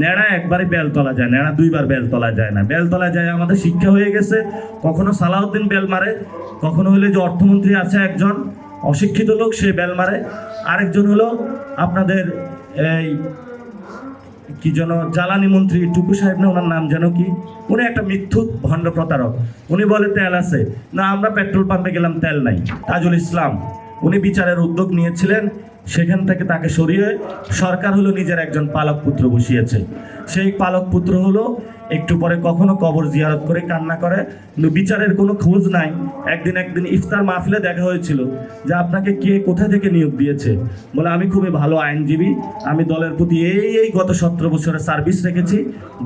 নেড়া একবারই বেল তোলা যায়, নেড়া দুইবার বেল তোলা যায় না। বেল তোলা যায় আমাদের শিক্ষা হয়ে গেছে, কখনো সালাউদ্দিন বেল মারে, কখনো হইলে যে অর্থমন্ত্রী আছে একজন অশিক্ষিত লোক সে বেল মারে, আরেকজন হলো আপনাদের এই কি যেন জ্বালানি মন্ত্রী টুকু সাহেব না, ওনার নাম যেন কি, উনি একটা মিথ্যুক ভণ্ড প্রতারক। উনি বলে তেল আছে না, আমরা পেট্রোল পাম্পে গেলাম তেল নাই। তাজুল ইসলাম উনি বিচারের উদ্যোগ নিয়েছিলেন, সেখান থেকে তাকে সরিয়ে সরকার হলো নিজের একজন পালক পুত্র বসিয়েছে। সেই পালক পুত্র হলো একটু পরে কখনো কবর জিয়ারত করে কান্না করে, কিন্তু বিচারের কোনো খোঁজ নাই। একদিন ইফতার মাহফিলে দেখা হয়েছিল যে আপনাকে কে কোথা থেকে নিয়োগ দিয়েছে, বলে আমি খুবই ভালো আইনজীবী, আমি দলের প্রতি এই গত 17 বছরের সার্ভিস রেখেছি,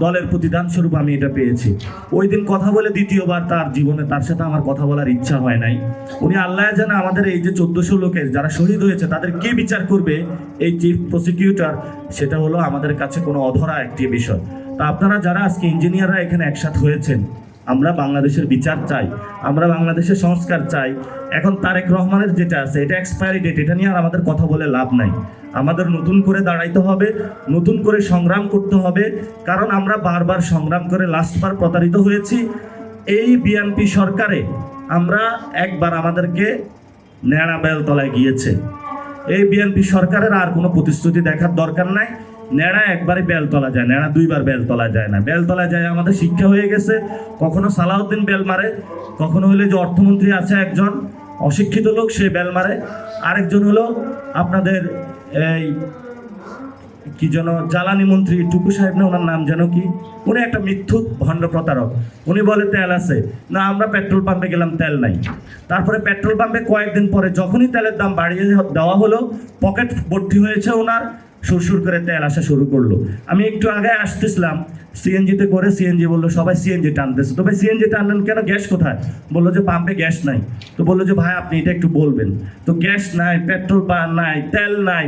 দলের প্রতিদান স্বরূপ আমি এটা পেয়েছি। ওই দিন কথা বলে দ্বিতীয়বার তার জীবনে তার সাথে আমার কথা বলার ইচ্ছা হয় নাই। উনি আল্লাহ জানে আমাদের এই যে 1400 লোকের যারা শহীদ হয়েছে তাদের কে বিচার করবে, এই চিফ প্রসিকিউটর, সেটা হলো আমাদের কাছে কোনো অধরা একটি বিষয়। তা আপনারা যারা আজকে ইঞ্জিনিয়াররা এখানে একসাথে হয়েছেন, আমরা বাংলাদেশের বিচার চাই, আমরা বাংলাদেশের সংস্কার চাই। এখন তারেক রহমানের যেটা আছে এটা এক্সপায়ারি ডেট, এটা নিয়ে আর আমাদের কথা বলে লাভ নাই। আমাদের নতুন করে দাঁড়াইতে হবে, নতুন করে সংগ্রাম করতে হবে, কারণ আমরা বারবার সংগ্রাম করে লাস্টবার প্রতারিত হয়েছি। এই বিএনপি সরকারে আমরা একবার আমাদেরকে নেড়া বেল তলায় গিয়েছে। এই বিএনপি সরকারের আর কোনো প্রতিশ্রুতি দেখার দরকার নাই। নেড়া একবারে বেল তোলা যায়, নেড়া দুইবার বেল তোলা যায় না। বেল তোলা যায় আমাদের শিক্ষা হয়ে গেছে, কখনো সালাউদ্দিন বেল মারে, কখনো হইলে যে অর্থমন্ত্রী আছে একজন অশিক্ষিত লোক সে বেল মারে, আরেকজন হলো আপনাদের এই কি যেন জ্বালানি মন্ত্রী টুকু সাহেব না, ওনার নাম যেন কি, উনি একটা মিথ্যুক ভণ্ড প্রতারক। উনি বলে তেল আছে না, আমরা পেট্রোল পাম্পে গেলাম তেল নাই। তারপরে পেট্রোল পাম্পে কয়েকদিন পরে যখনই তেলের দাম বাড়িয়ে দেওয়া হলো, পকেট ভর্তি হয়েছে ওনার, সুরসুর করে তেল আসা শুরু করলো। আমি একটু আগে আসতেছিলাম সিএনজিতে করে, সিএনজি বললো সবাই সিএনজি টানতেছে। তো ভাই সিএনজি টানলেন কেন, গ্যাস কোথায়? বললো যে পাম্পে গ্যাস নাই। তো বললো যে ভাই আপনি এটা একটু বলবেন। তো গ্যাস নাই, পেট্রোল পাম্প নাই, তেল নাই,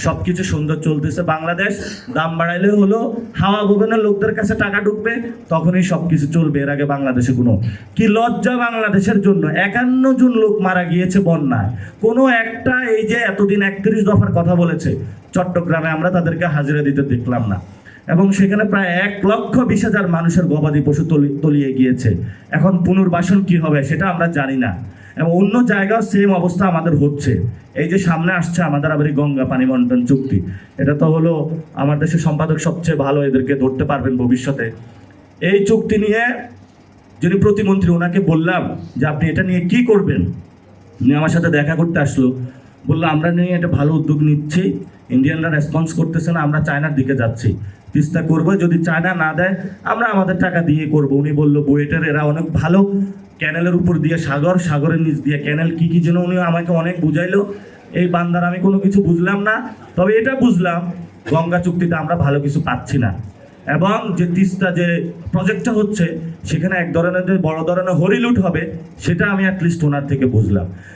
সব কিছু সুন্দর চলতেছে বাংলাদেশ। দাম বাড়াইলে হলো হাওয়া ভবনের লোকদের কাছে টাকা ঢুকবে, তখনই সব কিছু চলবে। এর আগে বাংলাদেশে কোনো কি লজ্জা বাংলাদেশের জন্য, 51 জন লোক মারা গিয়েছে বন্যায়। কোনো একটা এই যে এতদিন 31 দফার কথা বলেছে চট্টগ্রামে, আমরা তাদেরকে হাজিরা দিতে দেখলাম না। এবং সেখানে প্রায় 1,20,000 মানুষের গবাদি পশু তলিয়ে গিয়েছে। এখন পুনর্বাসন কি হবে সেটা আমরা জানি না। এবং অন্য জায়গাও সেম অবস্থা আমাদের হচ্ছে। এই যে সামনে আসছে আমাদের আবার এই গঙ্গা পানি বন্টন চুক্তি, এটা তো হলো আমার দেশের সম্পাদক সবচেয়ে ভালো এদেরকে ধরতে পারবেন ভবিষ্যতে। এই চুক্তি নিয়ে যিনি প্রতিমন্ত্রী, ওনাকে বললাম যে আপনি এটা নিয়ে কি করবেন। উনি আমার সাথে দেখা করতে আসলো, বললো আমরা নিয়ে এটা ভালো উদ্যোগ নিচ্ছি, ইন্ডিয়ানরা রেসপন্স করতেছে না, আমরা চায়নার দিকে যাচ্ছি, তিস্তা করবো, যদি চায়না না দেয় আমরা আমাদের টাকা দিয়ে করব। উনি বললো বুয়েটের এরা অনেক ভালো, ক্যানেলের উপর দিয়ে সাগর, সাগরের নিচ দিয়ে ক্যানেল, কি কি যেন উনি আমাকে অনেক বুঝাইলো। এই বান্দার আমি কোনো কিছু বুঝলাম না, তবে এটা বুঝলাম গঙ্গা চুক্তিতে আমরা ভালো কিছু পাচ্ছি না। এবং যে তিস্তা যে প্রজেক্টটা হচ্ছে সেখানে এক ধরনের বড় ধরনের হরিলুট হবে, সেটা আমি অ্যাটলিস্ট ওনার থেকে বুঝলাম।